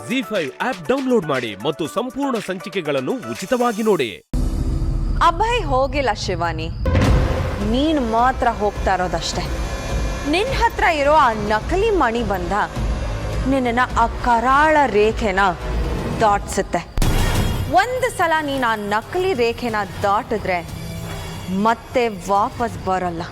ಜಿ5 app download ಮಾಡಿ ಮತ್ತು ಸಂಪೂರ್ಣ ಸಂಚಿಕೆಗಳನ್ನು ಉಚಿತವಾಗಿ ನೋಡಿ. ಅಭಯ್ ಹೋಗಿಲ್ಲ ಶಿವಾನಿ, ನೀನು ಮಾತ್ರ ಹೋಗ್ತಾ ಇರೋದಷ್ಟೇ. ನಿನ್ನ ಹತ್ರ ಇರೋ ಆ ನಕಲಿ ಮಣಿ ಬಂದ ನಿನ್ನ ಆ ಕರಾಳ ರೇಖೆನ ದಾಟಿಸುತ್ತೆ. ಒಂದು ಸಲ ನೀನು ಆ ನಕಲಿ ರೇಖೆನ ದಾಟಿದ್ರೆ ಮತ್ತೆ ವಾಪಸ್ ಬರಲ್ಲ.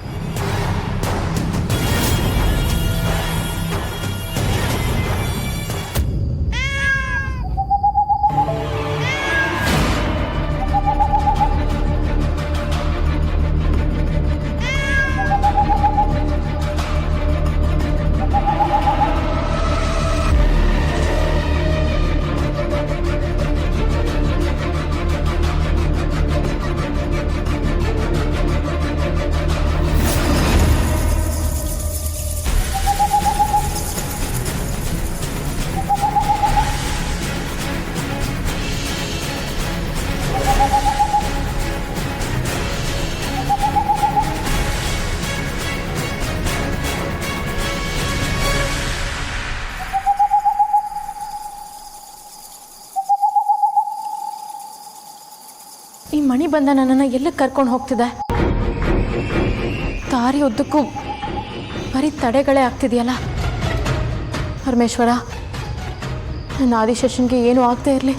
ಈ ಮಣಿ ಬಂದ ನನ್ನನ್ನು ಎಲ್ಲ ಕರ್ಕೊಂಡು ಹೋಗ್ತಿದೆ. ದಾರಿ ಉದ್ದಕ್ಕೂ ಬರೀ ತಡೆಗಳೇ ಆಗ್ತಿದೆಯಲ್ಲ. ಪರಮೇಶ್ವರ, ನನ್ನ ಆದಿಶೇಷನ್ಗೆ ಏನೂ ಆಗ್ತಾ ಇರಲಿ.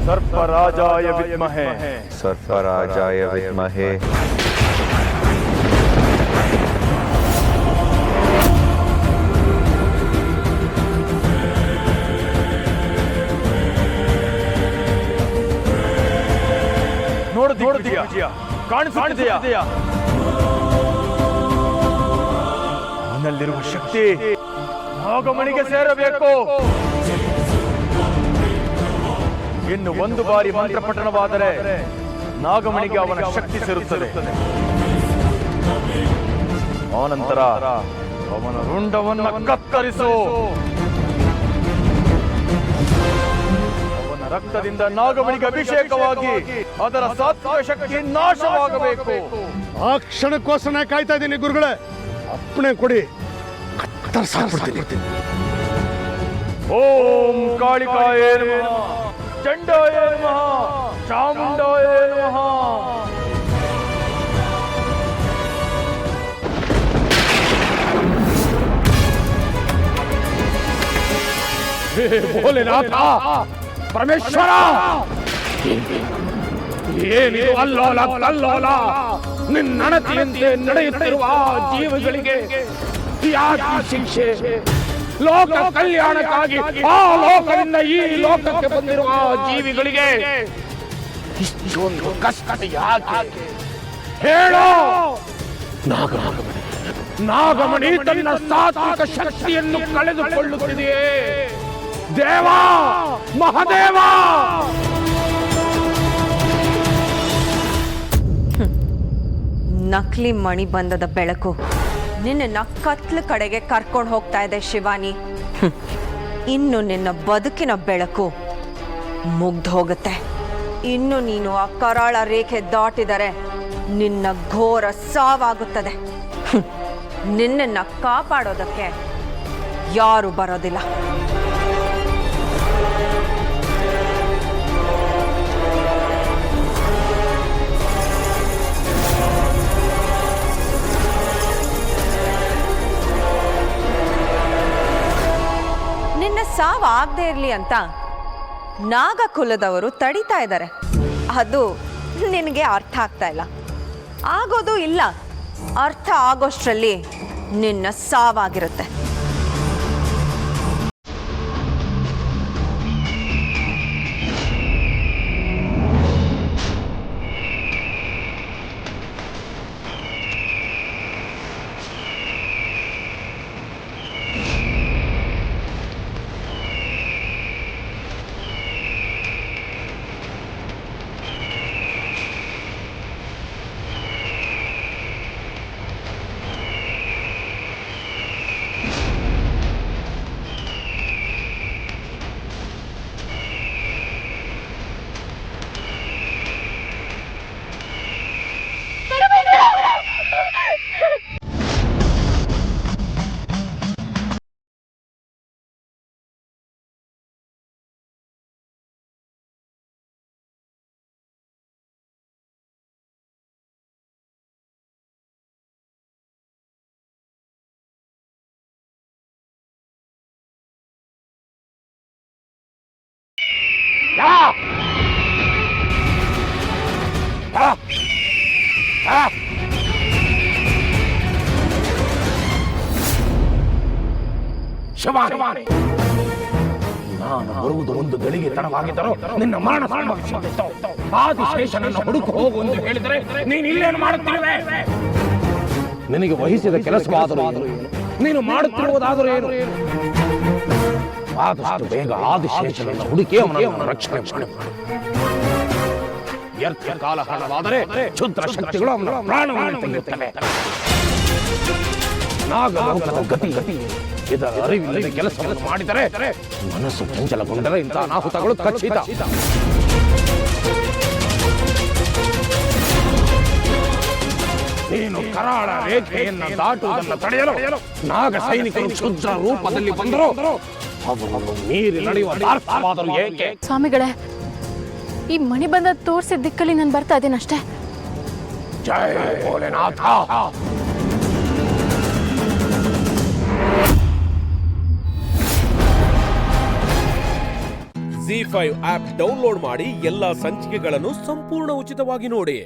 ಸರ್ಪರಾಜಾಯ ವಿದ್ಮಹೇ ಸರ್ಪರಾಜಾಯ ವಿದ್ಮಹೇ ಕಾಣಿಸುತ್ತಿದೆಯಾ? ಅವನಲ್ಲಿರುವ ಶಕ್ತಿ ನಾಗಮಣಿಗೆ ಸೇರಬೇಕು. ಇನ್ನು ಒಂದು ಬಾರಿ ಮಂತ್ರ ಪಠಣವಾದರೆ ನಾಗಮಣಿಗೆ ಅವನ ಶಕ್ತಿ ಸೇರುತ್ತದೆ. ಆನಂತರ ಅವನ ರುಂಡವನ್ನು ಕತ್ತರಿಸು. ರಕ್ತದಿಂದ ನಾಗಮಣಿಗೆ ಅಭಿಷೇಕವಾಗಿ ಅದರ ಸಾತ್ವಿಕ ಶಕ್ತಿ ನಾಶವಾಗಬೇಕು. ಆ ಕ್ಷಣಕ್ಕೋಸ್ಕರ ಕಾಯ್ತಾ ಇದ್ದೀನಿ ಗುರುಗಳೇ. ಅಪ್ಪಣೆ ಕೊಡಿ, ಕತ್ತರಿಸಾಕ್ಬಿಡ್ತೀನಿ. ಓಂ ಕಾಳಿಕಾಯೇ ನಮಃ, ಚಂಡಾಯೇ ನಮಃ, ಚಾಮುಂಡಾಯೇ ನಮಃ. ಭೋಲೆನಾಥ, ಪರಮೇಶ್ವರ, ಏನಿದು ಅಲ್ಲೋಲ ಕಲ್ಲೋಲ? ನಿನ್ನಣತಿಯಂತೆ ನಡೆಯುತ್ತಿರುವ ಜೀವಿಗಳಿಗೆ ಯಾಕೆ ಶಿಕ್ಷೆ? ಲೋಕ ಕಲ್ಯಾಣಕ್ಕಾಗಿ ಆ ಲೋಕದಿಂದ ಈ ಲೋಕಕ್ಕೆ ಬಂದಿರುವ ಜೀವಿಗಳಿಗೆ ಇಷ್ಟೊಂದು ಕಷ್ಟ ಯಾಕೆ? ಹೇಳೋ. ನಾಗಮಣಿ ತನ್ನ ಸಾತ್ವಿಕ ಶಕ್ತಿಯನ್ನು ಕಳೆದುಕೊಳ್ಳುತ್ತಿದೆಯೇ? ದೇವ, ಮಹಾದೇವ! ನಕಲಿ ಮಣಿ ಬಂದದ ಬೆಳಕು ನಿನ್ನ ಕತ್ಲು ಕಡೆಗೆ ಕರ್ಕೊಂಡು ಹೋಗ್ತಾ ಇದೆ ಶಿವಾನಿ. ಇನ್ನು ನಿನ್ನ ಬದುಕಿನ ಬೆಳಕು ಮುಗ್ದು ಹೋಗುತ್ತೆ. ಇನ್ನು ನೀನು ಆ ಕರಾಳ ರೇಖೆ ದಾಟಿದರೆ ನಿನ್ನ ಘೋರ ಸಾವಾಗುತ್ತದೆ. ನಿನ್ನನ್ನು ಕಾಪಾಡೋದಕ್ಕೆ ಯಾರು ಬರೋದಿಲ್ಲ. ನಿನ್ನ ಸಾವು ಆಗದೆ ಇರಲಿ ಅಂತ ನಾಗಕುಲದವರು ತಡಿತಾ ಇದ್ದಾರೆ. ಅದು ನಿನಗೆ ಅರ್ಥ ಆಗ್ತಾ ಇಲ್ಲ. ಆಗೋದು ಇಲ್ಲ. ಅರ್ಥ ಆಗೋಷ್ಟರಲ್ಲಿ ನಿನ್ನ ಸಾವಾಗಿರುತ್ತೆ. ಶಿವಾನಿ, ನಾನು ಬರುವುದು ಒಂದು ಗಳಿಗೆ ತಡವಾಗಿದ್ದರೂ ನಿನ್ನ ಮರಣ ಸಂಭವಿಸುತ್ತಿತ್ತು. ಆದಿಶೇಷನನ್ನು ಹುಡುಕು ಹೋಗು ಎಂದು ಹೇಳಿದರೆ ನೀನು ಇಲ್ಲೇನು ಮಾಡುತ್ತಿರುವೆ? ನಿನಗೆ ವಹಿಸಿದ ಕೆಲಸವಾದರೂ ಏನು, ನೀನು ಮಾಡುತ್ತಿರುವುದಾದರೂ ಏನು? ಆದಷ್ಟು ಬೇಗ ಆದಿಶೇಷನನ್ನು ಹುಡುಕಿ ಅವನನ್ನು ರಕ್ಷಣೆ ಮಾಡು. ವ್ಯರ್ಥ ಕಾಲಹರಣವಾದರೆ ಕ್ಷುದ್ರ ಶಕ್ತಿಗಳು ಅವನ ಪ್ರಾಣವನ್ನು ತೆಗೆಯುತ್ತವೆ. ನಾಗಲೋಕದ ಗತಿ ಇದರ ಅರಿವಿಲ್ಲದ ಕೆಲಸವನ್ನು ಮಾಡಿದರೆ, ಮನಸ್ಸು ಚಂಚಲಗೊಂಡರೆ ಇಂತಹ ಅನಾಹುತಗಳು ಖಚಿತ. ನೀನು ಕರಾಳ ರೇಖೆಯನ್ನು ದಾಟುವುದನ್ನು ತಡೆಯಲು ನಾಗ ಸೈನಿಕರು ಕ್ಷುದ್ರ ರೂಪದಲ್ಲಿ ಬಂದರು. ಅವರನ್ನು ಮೀರಿ ನಡೆಯುವ ದಾರ್ಢ್ಯವಾದರೂ ಏಕೆ? ಸ್ವಾಮಿಗಳೇ, ಈ ಮಣಿ ಬಂದ ತೋರಿಸಿದ ದಿಕ್ಕಲ್ಲಿ ನಾನು ಬರ್ತಾ ಇದ್ದೀನಷ್ಟೇ. ಜಯ ಭೋಲೆನಾಥ. ZEE5 ಆಪ್ ಡೌನ್ಲೋಡ್ ಮಾಡಿ ಎಲ್ಲಾ ಸಂಚಿಕೆಗಳನ್ನು ಸಂಪೂರ್ಣ ಉಚಿತವಾಗಿ ನೋಡಿ.